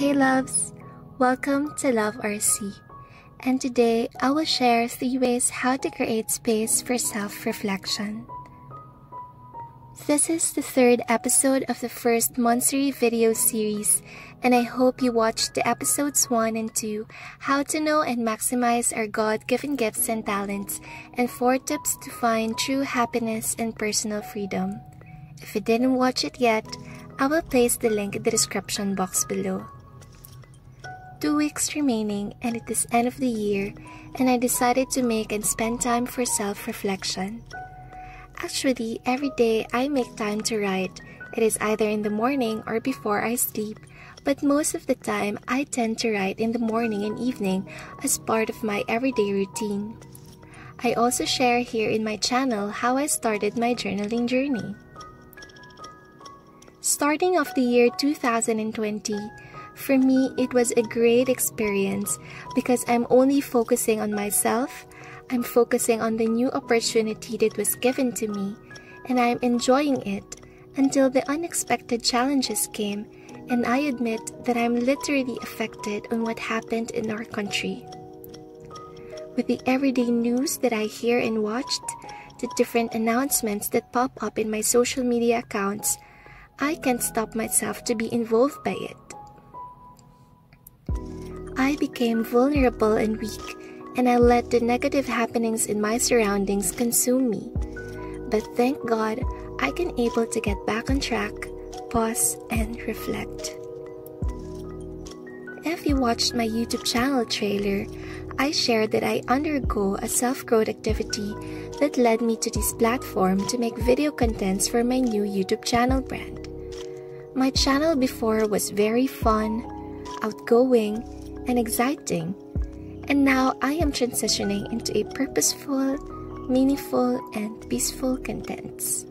Hey loves! Welcome to Love Arci, and today I will share 3 ways how to create space for self-reflection. This is the 3rd episode of the first Monthsary video series, and I hope you watched the episodes 1 and 2, how to know and maximize our God-given gifts and talents, and 4 tips to find true happiness and personal freedom. If you didn't watch it yet, I will place the link in the description box below. 2 weeks remaining and it is end of the year, and I decided to make and spend time for self-reflection. Actually, every day I make time to write. It is either in the morning or before I sleep, but most of the time I tend to write in the morning and evening as part of my everyday routine. I also share here in my channel how I started my journaling journey. Starting off the year 2020, for me, it was a great experience because I'm only focusing on myself, I'm focusing on the new opportunity that was given to me, and I'm enjoying it until the unexpected challenges came, and I admit that I'm literally affected on what happened in our country. With the everyday news that I hear and watched, the different announcements that pop up in my social media accounts, I can't stop myself to be involved by it. I became vulnerable and weak, and I let the negative happenings in my surroundings consume me. But thank God, I can able to get back on track, pause, and reflect. If you watched my YouTube channel trailer, I shared that I undergo a self-growth activity that led me to this platform to make video contents for my new YouTube channel brand. My channel before was very fun, outgoing, and exciting, and now I am transitioning into a purposeful, meaningful, and peaceful contents.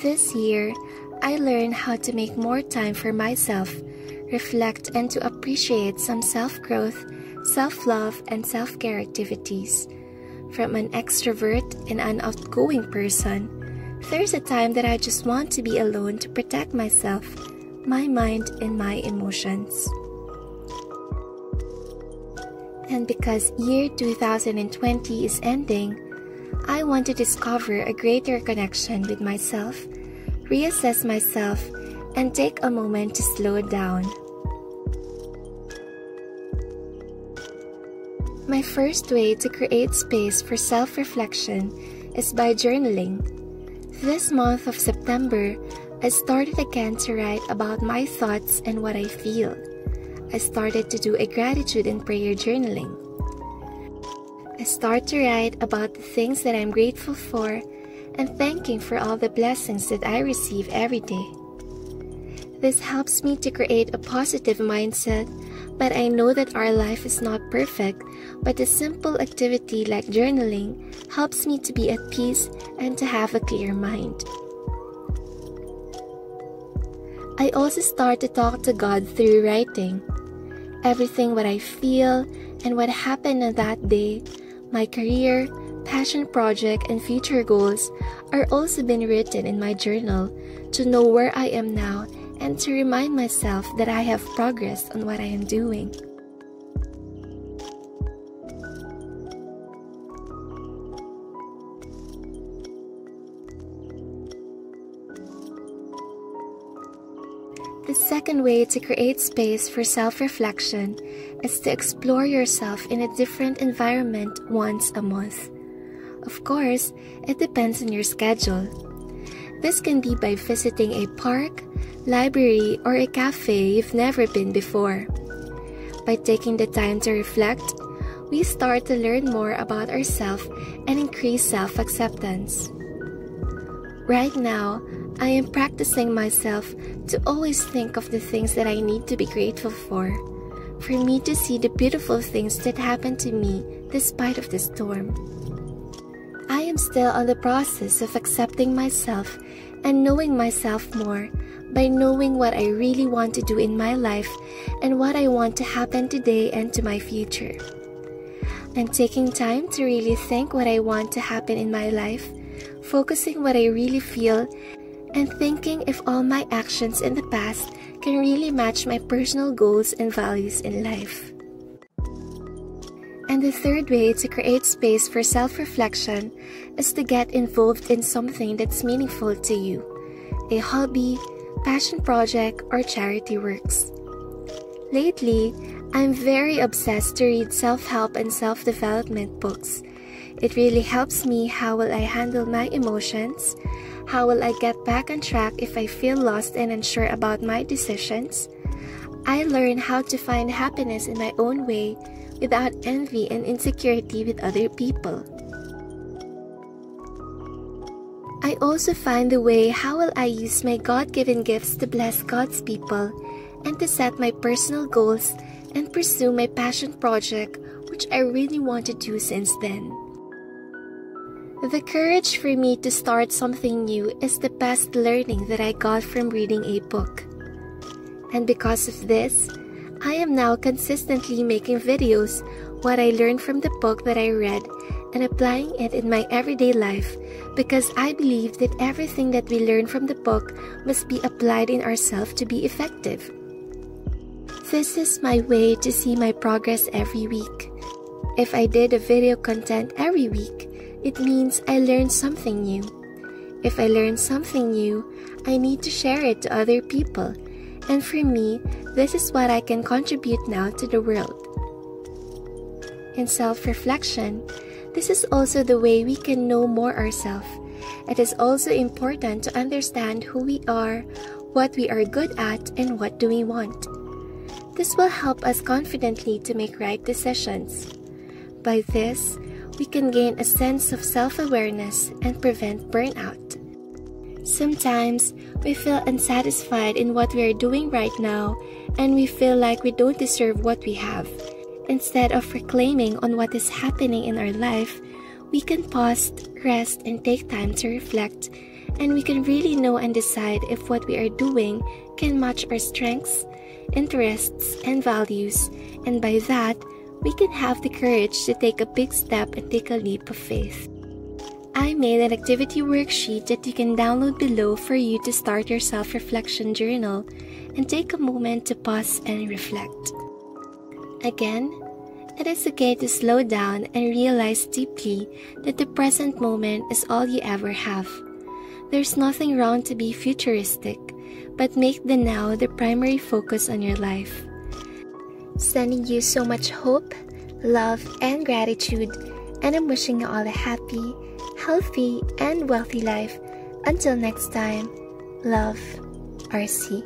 This year, I learned how to make more time for myself, reflect, and to appreciate some self-growth, self-love, and self-care activities. From an extrovert and an outgoing person, there's a time that I just want to be alone to protect myself, my mind, and my emotions. And because year 2020 is ending, I want to discover a greater connection with myself, reassess myself, and take a moment to slow down. My first way to create space for self-reflection is by journaling. This month of September, I started again to write about my thoughts and what I feel. I started to do a gratitude and prayer journaling. I start to write about the things that I'm grateful for and thanking for all the blessings that I receive every day. This helps me to create a positive mindset, but I know that our life is not perfect, but a simple activity like journaling helps me to be at peace and to have a clear mind. I also start to talk to God through writing. Everything what I feel and what happened on that day, my career, passion project, and future goals are also been written in my journal to know where I am now and to remind myself that I have progressed on what I am doing. The second way to create space for self-reflection is to explore yourself in a different environment once a month. Of course, it depends on your schedule. This can be by visiting a park, library, or a cafe you've never been before. By taking the time to reflect, we start to learn more about ourselves and increase self-acceptance. Right now, I am practicing myself to always think of the things that I need to be grateful for me to see the beautiful things that happen to me despite of the storm. I am still on the process of accepting myself and knowing myself more by knowing what I really want to do in my life and what I want to happen today and to my future. I'm taking time to really think what I want to happen in my life, focusing what I really feel, and thinking if all my actions in the past can really match my personal goals and values in life. And the third way to create space for self-reflection is to get involved in something that's meaningful to you, a hobby, passion project, or charity works. Lately, I'm very obsessed to read self-help and self-development books. It really helps me. How will I handle my emotions? How will I get back on track if I feel lost and unsure about my decisions? I learn how to find happiness in my own way without envy and insecurity with other people. I also find the way how will I use my God-given gifts to bless God's people and to set my personal goals and pursue my passion project, which I really want to do since then. The courage for me to start something new is the best learning that I got from reading a book. And because of this, I am now consistently making videos what I learned from the book that I read and applying it in my everyday life, because I believe that everything that we learn from the book must be applied in ourselves to be effective. This is my way to see my progress every week. If I did a video content every week, it means I learned something new. If I learn something new, I need to share it to other people. And for me, this is what I can contribute now to the world. In self-reflection, this is also the way we can know more ourselves. It is also important to understand who we are, what we are good at, and what do we want. This will help us confidently to make right decisions. By this, we can gain a sense of self-awareness and prevent burnout. Sometimes, we feel unsatisfied in what we are doing right now, and we feel like we don't deserve what we have. Instead of reclaiming on what is happening in our life, we can pause, rest, and take time to reflect, and we can really know and decide if what we are doing can match our strengths, interests, and values, and by that, we can have the courage to take a big step and take a leap of faith. I made an activity worksheet that you can download below for you to start your self-reflection journal and take a moment to pause and reflect. Again, it is okay to slow down and realize deeply that the present moment is all you ever have. There's nothing wrong to be futuristic, but make the now the primary focus on your life. Sending you so much hope, love, and gratitude, and I'm wishing you all a happy, healthy, and wealthy life. Until next time, love, Arci.